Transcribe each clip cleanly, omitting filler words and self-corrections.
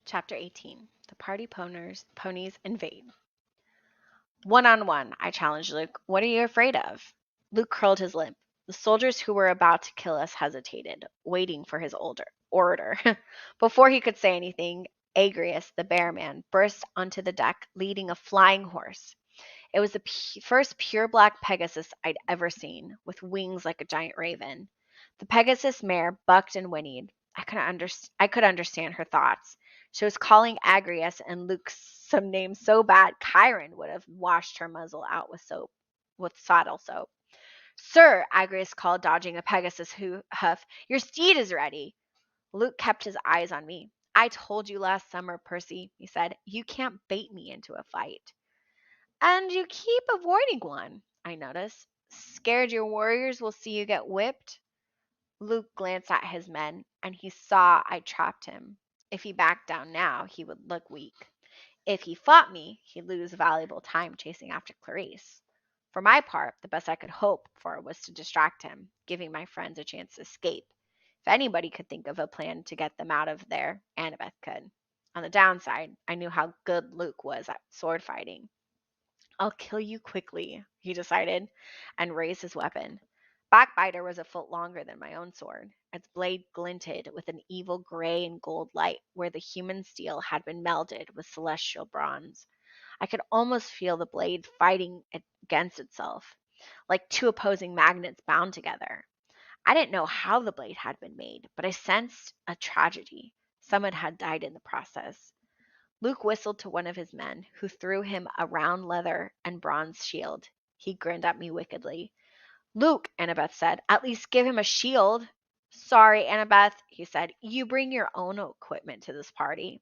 Chapter 18. The Party Ponies Invade. One-on-one, I challenged Luke. What are you afraid of? Luke curled his lip. The soldiers who were about to kill us hesitated, waiting for his order. Before he could say anything, Agrias, the bear man, burst onto the deck, leading a flying horse. It was the first pure black Pegasus I'd ever seen, with wings like a giant raven. The Pegasus mare bucked and whinnied. I could understand her thoughts. She was calling Agrias and Luke some names so bad Chiron would have washed her muzzle out with saddle soap. Sir, Agrias called, dodging a Pegasus hoof, your steed is ready. Luke kept his eyes on me. I told you last summer, Percy, he said, you can't bait me into a fight. And you keep avoiding one, I notice. Scared your warriors will see you get whipped? Luke glanced at his men, and he saw I trapped him. If he backed down now, he would look weak. If he fought me, he'd lose valuable time chasing after Clarice. For my part, the best I could hope for was to distract him, giving my friends a chance to escape. If anybody could think of a plan to get them out of there, Annabeth could. On the downside, I knew how good Luke was at sword fighting. I'll kill you quickly, he decided, and raised his weapon. Backbiter was a foot longer than my own sword. Its blade glinted with an evil gray and gold light where the human steel had been melded with celestial bronze. I could almost feel the blade fighting against itself, like two opposing magnets bound together. I didn't know how the blade had been made, but I sensed a tragedy. Someone had died in the process. Luke whistled to one of his men, who threw him a round leather and bronze shield. He grinned at me wickedly. Luke, Annabeth said, at least give him a shield. Sorry, Annabeth, he said. You bring your own equipment to this party.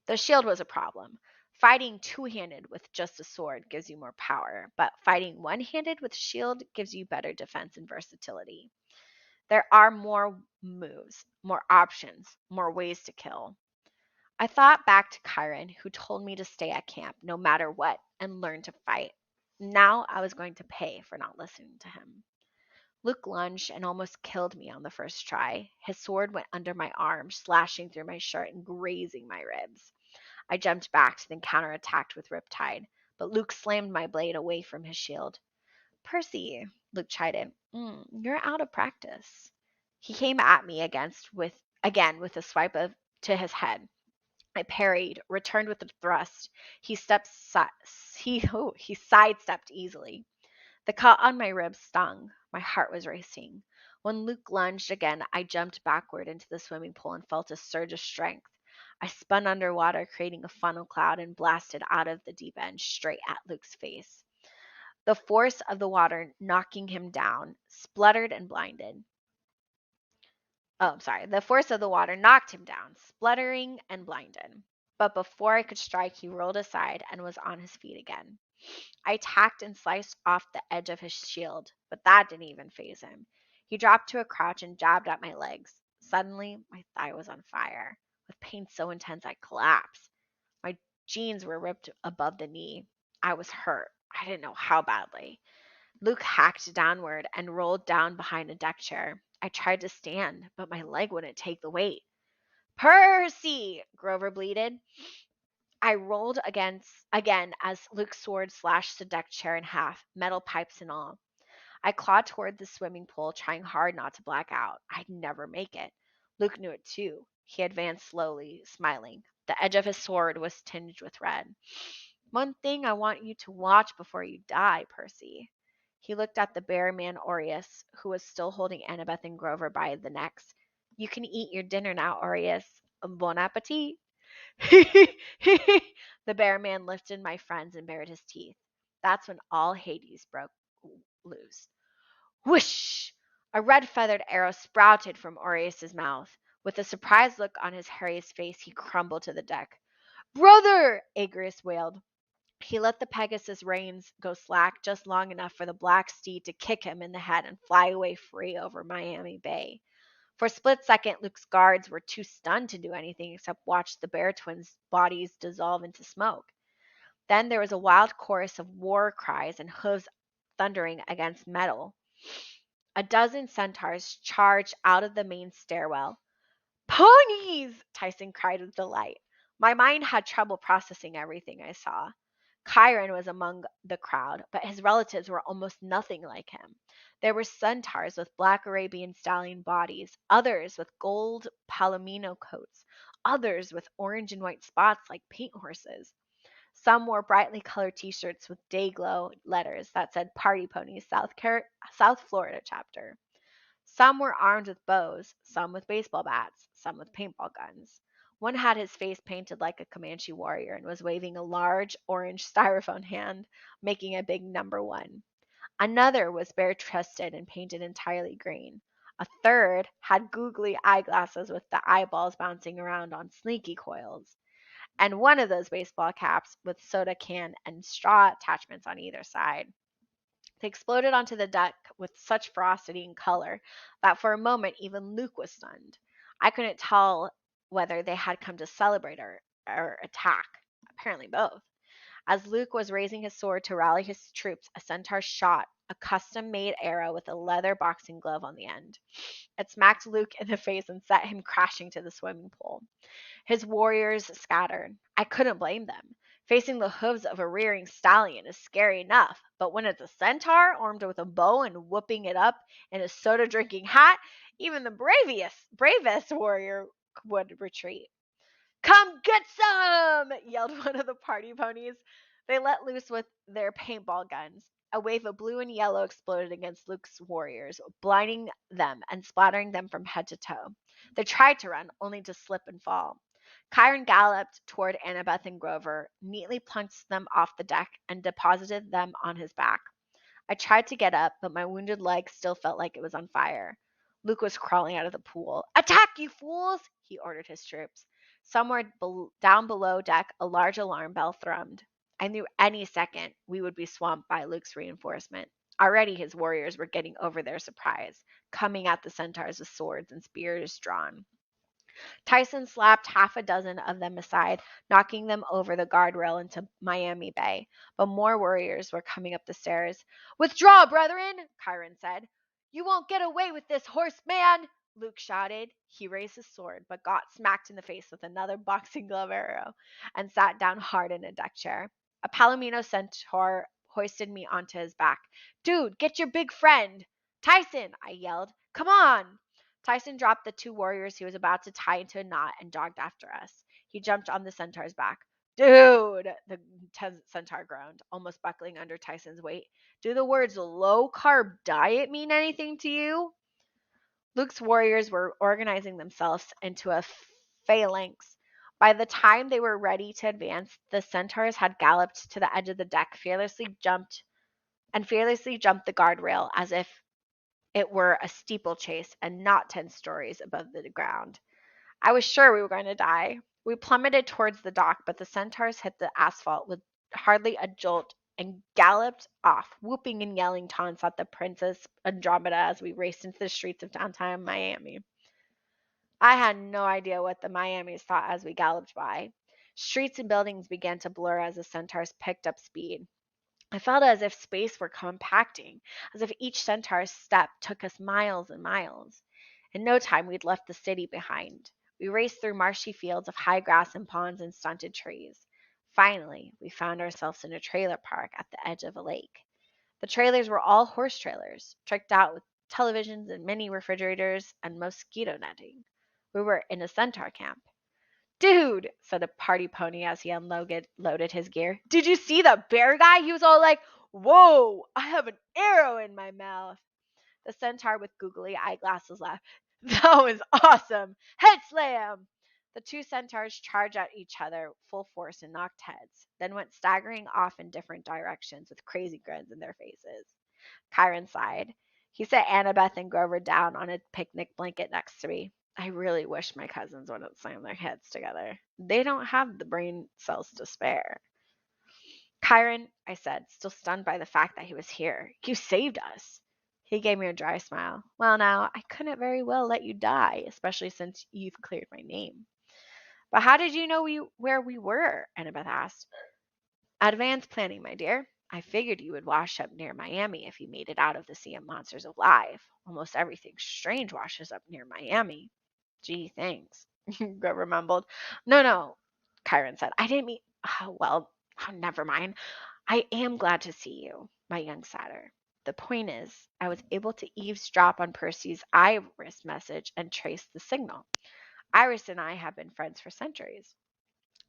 The shield was a problem. Fighting two-handed with just a sword gives you more power, but fighting one-handed with a shield gives you better defense and versatility. There are more moves, more options, more ways to kill. I thought back to Chiron, who told me to stay at camp no matter what and learn to fight. Now I was going to pay for not listening to him. Luke lunged and almost killed me on the first try. His sword went under my arm, slashing through my shirt and grazing my ribs. I jumped back, then counterattacked with Riptide, but Luke slammed my blade away from his shield. Percy, Luke chided, you're out of practice. He came at me again with a swipe to his head. I parried, returned with a thrust. He sidestepped easily. The cut on my ribs stung. My heart was racing. When Luke lunged again, I jumped backward into the swimming pool and felt a surge of strength. I spun underwater, creating a funnel cloud, and blasted out of the deep end straight at Luke's face. The force of the water knocking him down spluttered and blinded. The force of the water knocked him down, spluttering and blinded. But before I could strike, he rolled aside and was on his feet again. I attacked and sliced off the edge of his shield, but that didn't even faze him. He dropped to a crouch and jabbed at my legs. Suddenly, my thigh was on fire. With pain so intense, I collapsed. My jeans were ripped above the knee. I was hurt. I didn't know how badly. Luke hacked downward and rolled down behind a deck chair. I tried to stand, but my leg wouldn't take the weight. Percy! Grover bleated. I rolled again as Luke's sword slashed the deck chair in half, metal pipes and all. I clawed toward the swimming pool, trying hard not to black out. I'd never make it. Luke knew it too. He advanced slowly, smiling. The edge of his sword was tinged with red. One thing I want you to watch before you die, Percy. He looked at the bear man Aureus, who was still holding Annabeth and Grover by the necks. You can eat your dinner now, Aureus. Bon appetit. The bear man lifted my friends and bared his teeth. That's when all Hades broke loose. Whoosh! A red-feathered arrow sprouted from Aureus's mouth. With a surprised look on his hairiest face, he crumbled to the deck. Brother! Agrias wailed. He let the Pegasus reins go slack just long enough for the black steed to kick him in the head and fly away free over Miami Bay. For a split second, Luke's guards were too stunned to do anything except watch the bear twins' bodies dissolve into smoke. Then there was a wild chorus of war cries and hooves thundering against metal. A dozen centaurs charged out of the main stairwell. Ponies! Tyson cried with delight. My mind had trouble processing everything I saw. Chiron was among the crowd, but his relatives were almost nothing like him. There were centaurs with black Arabian stallion bodies, others with gold palomino coats, others with orange and white spots like paint horses. Some wore brightly colored t-shirts with Dayglow letters that said Party Ponies South Florida chapter. Some were armed with bows, some with baseball bats, some with paintball guns. One had his face painted like a Comanche warrior and was waving a large orange styrofoam hand, making a big number one. Another was bare-chested and painted entirely green. A third had googly eyeglasses with the eyeballs bouncing around on sneaky coils. And one of those baseball caps with soda can and straw attachments on either side. They exploded onto the deck with such ferocity and color that for a moment even Luke was stunned. I couldn't tell whether they had come to celebrate or attack. Apparently both. As Luke was raising his sword to rally his troops, a centaur shot a custom-made arrow with a leather boxing glove on the end. It smacked Luke in the face and sent him crashing to the swimming pool. His warriors scattered. I couldn't blame them. Facing the hooves of a rearing stallion is scary enough, but when it's a centaur armed with a bow and whooping it up in a soda drinking hat, even the bravest warrior would retreat. Come get some! Yelled one of the party ponies. They let loose with their paintball guns. A wave of blue and yellow exploded against Luke's warriors, blinding them and splattering them from head to toe. They tried to run, only to slip and fall. Chiron galloped toward Annabeth and Grover, neatly plunked them off the deck, and deposited them on his back. I tried to get up, but my wounded leg still felt like it was on fire. Luke was crawling out of the pool. Attack, you fools! He ordered his troops. Somewhere down below deck, a large alarm bell thrummed. I knew any second we would be swamped by Luke's reinforcement. Already his warriors were getting over their surprise, coming at the centaurs with swords and spears drawn. Tyson slapped half a dozen of them aside, knocking them over the guardrail into Miami Bay. But more warriors were coming up the stairs. Withdraw, brethren, Chiron said. You won't get away with this, horseman, Luke shouted. He raised his sword, but got smacked in the face with another boxing glove arrow and sat down hard in a deck chair. A Palomino centaur hoisted me onto his back. Dude, get your big friend. Tyson, I yelled. Come on. Tyson dropped the two warriors he was about to tie into a knot and jogged after us. He jumped on the centaur's back. Dude, the centaur groaned, almost buckling under Tyson's weight. Do the words low carb diet mean anything to you? Luke's warriors were organizing themselves into a phalanx. By the time they were ready to advance, the centaurs had galloped to the edge of the deck, fearlessly jumped the guardrail as if it were a steeplechase and not 10 stories above the ground. I was sure we were going to die. We plummeted towards the dock, but the centaurs hit the asphalt with hardly a jolt and galloped off, whooping and yelling taunts at the Princess Andromeda as we raced into the streets of downtown Miami. I had no idea what the Miamis thought as we galloped by. Streets and buildings began to blur as the centaurs picked up speed. I felt as if space were compacting, as if each centaur's step took us miles and miles. In no time, we'd left the city behind. We raced through marshy fields of high grass and ponds and stunted trees. Finally, we found ourselves in a trailer park at the edge of a lake. The trailers were all horse trailers, tricked out with televisions and mini refrigerators and mosquito netting. We were in a centaur camp. Dude, said a party pony as he loaded his gear. Did you see the bear guy? He was all like, whoa, I have an arrow in my mouth. The centaur with googly eyeglasses laughed. That was awesome. Head slam. The two centaurs charged at each other full force and knocked heads, then went staggering off in different directions with crazy grins in their faces. Chiron sighed. He set Annabeth and Grover down on a picnic blanket next to me. I really wish my cousins wouldn't slam their heads together. They don't have the brain cells to spare. Chiron, I said, still stunned by the fact that he was here. You saved us. He gave me a dry smile. Well, now, I couldn't very well let you die, especially since you've cleared my name. But how did you know where we were? Annabeth asked. Advanced planning, my dear. I figured you would wash up near Miami if you made it out of the Sea of Monsters alive. Almost everything strange washes up near Miami. Gee, thanks, Grover mumbled. No, Chiron said. I didn't mean, never mind. I am glad to see you, my young satyr. The point is, I was able to eavesdrop on Percy's Iris message and trace the signal. Iris and I have been friends for centuries.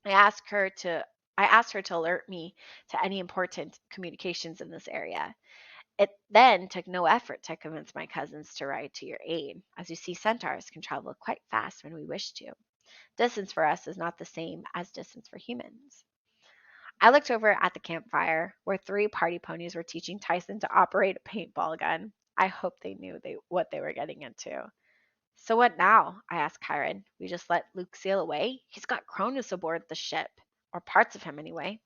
I asked her to I asked her to alert me to any important communications in this area. It then took no effort to convince my cousins to ride to your aid. As you see, centaurs can travel quite fast when we wish to. Distance for us is not the same as distance for humans. I looked over at the campfire where 3 party ponies were teaching Tyson to operate a paintball gun. I hope they knew what they were getting into. So what now? I asked Chiron. We just let Luke sail away? He's got Cronus aboard the ship, or parts of him anyway.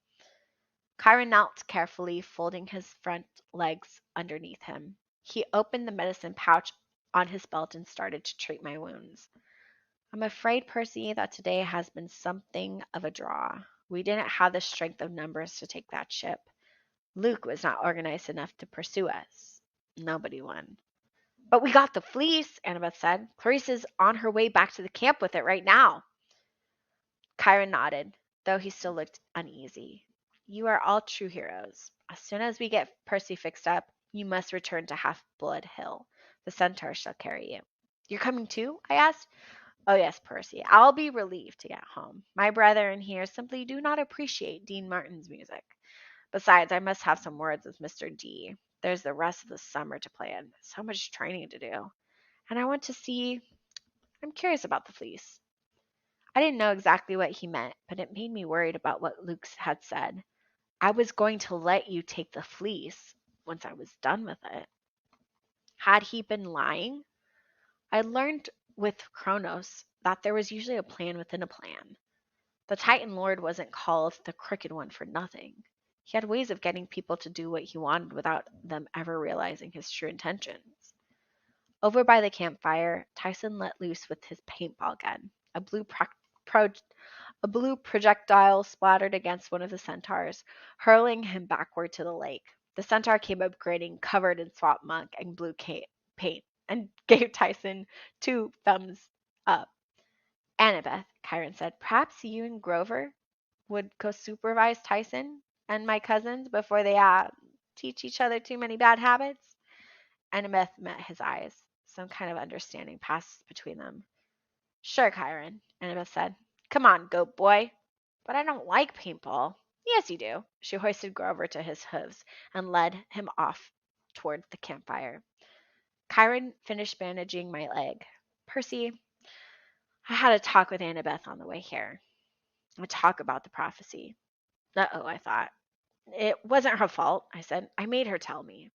Chiron knelt carefully, folding his front legs underneath him. He opened the medicine pouch on his belt and started to treat my wounds. I'm afraid, Percy, that today has been something of a draw. We didn't have the strength of numbers to take that ship. Luke was not organized enough to pursue us. Nobody won. But we got the fleece, Annabeth said. Clarice's on her way back to the camp with it right now. Chiron nodded, though he still looked uneasy. You are all true heroes. As soon as we get Percy fixed up, you must return to Half-Blood Hill. The centaur shall carry you. You're coming too? I asked. Oh yes, Percy. I'll be relieved to get home. My brethren here simply do not appreciate Dean Martin's music. Besides, I must have some words with Mr. D. There's the rest of the summer to plan. So much training to do. And I want to see. I'm curious about the fleece. I didn't know exactly what he meant, but it made me worried about what Luke had said. I was going to let you take the fleece once I was done with it. Had he been lying? I learned with Kronos that there was usually a plan within a plan. The Titan Lord wasn't called the Crooked One for nothing. He had ways of getting people to do what he wanted without them ever realizing his true intentions. Over by the campfire, Tyson let loose with his paintball gun. A blue projectile splattered against one of the centaurs, hurling him backward to the lake. The centaur came up grinning, covered in swamp muck and blue paint, and gave Tyson 2 thumbs up. Annabeth, Chiron said, perhaps you and Grover would co-supervise Tyson and my cousins before they teach each other too many bad habits? Annabeth met his eyes. Some kind of understanding passed between them. Sure, Chiron, Annabeth said. Come on, goat boy. But I don't like paintball. Yes, you do. She hoisted Grover to his hooves and led him off toward the campfire. Chiron finished bandaging my leg. Percy, I had a talk with Annabeth on the way here. A talk about the prophecy. Uh-oh, I thought. It wasn't her fault, I said. I made her tell me.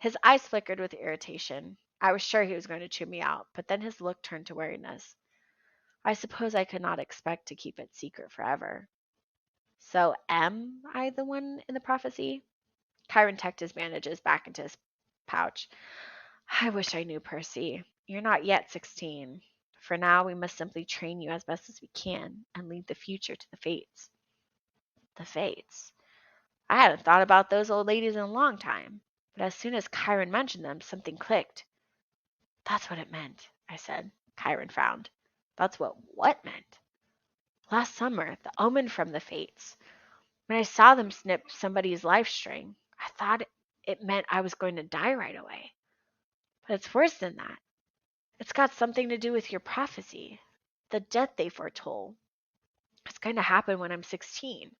His eyes flickered with irritation. I was sure he was going to chew me out, but then his look turned to weariness. I suppose I could not expect to keep it secret forever. So am I the one in the prophecy? Chiron tucked his bandages back into his pouch. I wish I knew, Percy. You're not yet 16. For now, we must simply train you as best as we can and leave the future to the fates. The fates? I hadn't thought about those old ladies in a long time, but as soon as Chiron mentioned them, something clicked. That's what it meant, I said. Chiron frowned. That's what meant? Last summer, the omen from the fates. When I saw them snip somebody's life string, I thought it meant I was going to die right away. But it's worse than that. It's got something to do with your prophecy. The death they foretold. It's going to happen when I'm 16.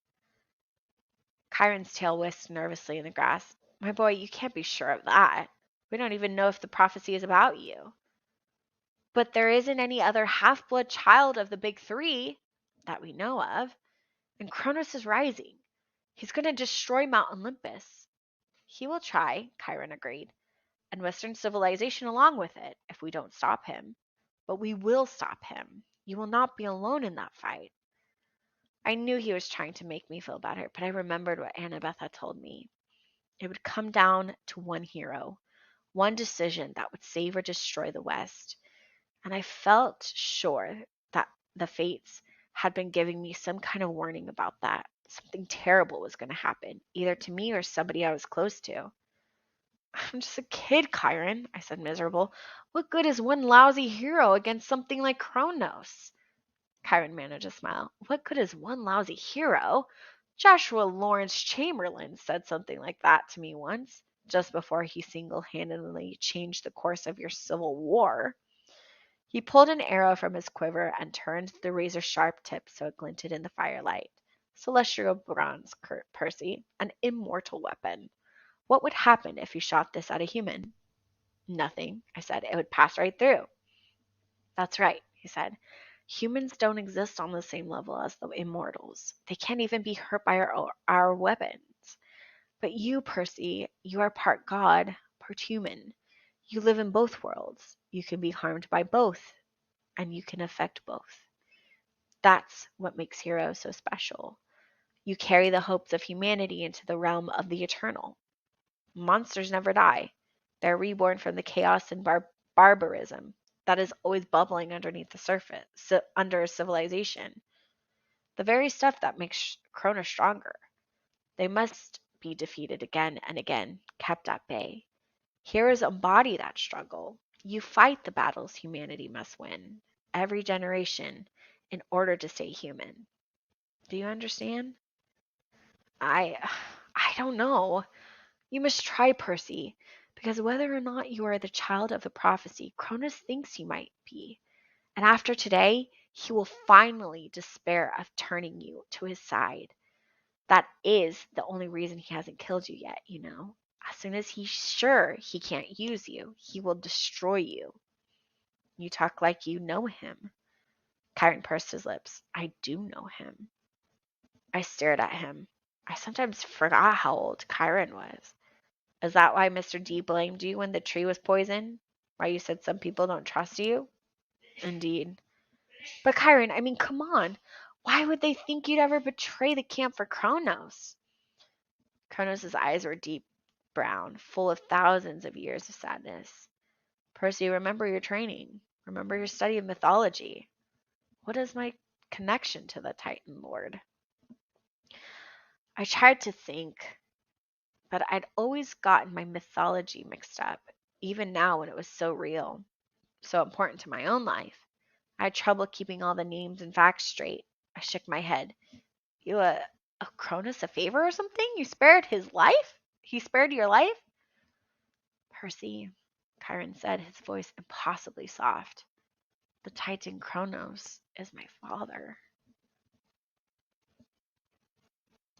Chiron's tail whisked nervously in the grass. My boy, you can't be sure of that. We don't even know if the prophecy is about you. But there isn't any other half-blood child of the big 3 that we know of. And Cronus is rising. He's going to destroy Mount Olympus. He will try, Chiron agreed, and Western civilization along with it, if we don't stop him. But we will stop him. You will not be alone in that fight. I knew he was trying to make me feel better, but I remembered what Annabeth had told me. It would come down to one hero, one decision that would save or destroy the West. And I felt sure that the fates had been giving me some kind of warning about that. Something terrible was going to happen, either to me or somebody I was close to. I'm just a kid, Chiron, I said, miserable. What good is one lousy hero against something like Kronos? Chiron managed a smile. What good is one lousy hero? Joshua Lawrence Chamberlain said something like that to me once, just before he single-handedly changed the course of your civil war. He pulled an arrow from his quiver and turned the razor-sharp tip so it glinted in the firelight. Celestial bronze, Percy, an immortal weapon. What would happen if you shot this at a human? Nothing, I said. It would pass right through. That's right, he said. Humans don't exist on the same level as the immortals. They can't even be hurt by our weapons. But you, Percy, you are part god, part human. You live in both worlds. You can be harmed by both, and you can affect both. That's what makes heroes so special. You carry the hopes of humanity into the realm of the eternal. Monsters never die. They're reborn from the chaos and barbarism that is always bubbling underneath the surface, under civilization. The very stuff that makes Cronus stronger. They must be defeated again and again, kept at bay. Heroes embody that struggle. You fight the battles humanity must win, every generation, in order to stay human. Do you understand? I I don't know. You must try, Percy, because whether or not you are the child of the prophecy Cronus thinks you might be, and after today, he will finally despair of turning you to his side. That is the only reason he hasn't killed you yet, you know. As soon as he's sure he can't use you, he will destroy you. You talk like you know him. Chiron pursed his lips. I do know him. I stared at him. I sometimes forgot how old Chiron was. Is that why Mr. D blamed you when the tree was poisoned? Why you said some people don't trust you? Indeed. But Chiron, I mean, come on. Why would they think you'd ever betray the camp for Kronos? Kronos' eyes were deep brown, full of thousands of years of sadness. Percy, remember your training. Remember your study of mythology. What is my connection to the Titan Lord? I tried to think, but I'd always gotten my mythology mixed up, even now when it was so real, so important to my own life. I had trouble keeping all the names and facts straight. I shook my head. You a Cronus a favor or something? You spared his life? He spared your life? Percy, Chiron said, his voice impossibly soft. The Titan Kronos is my father.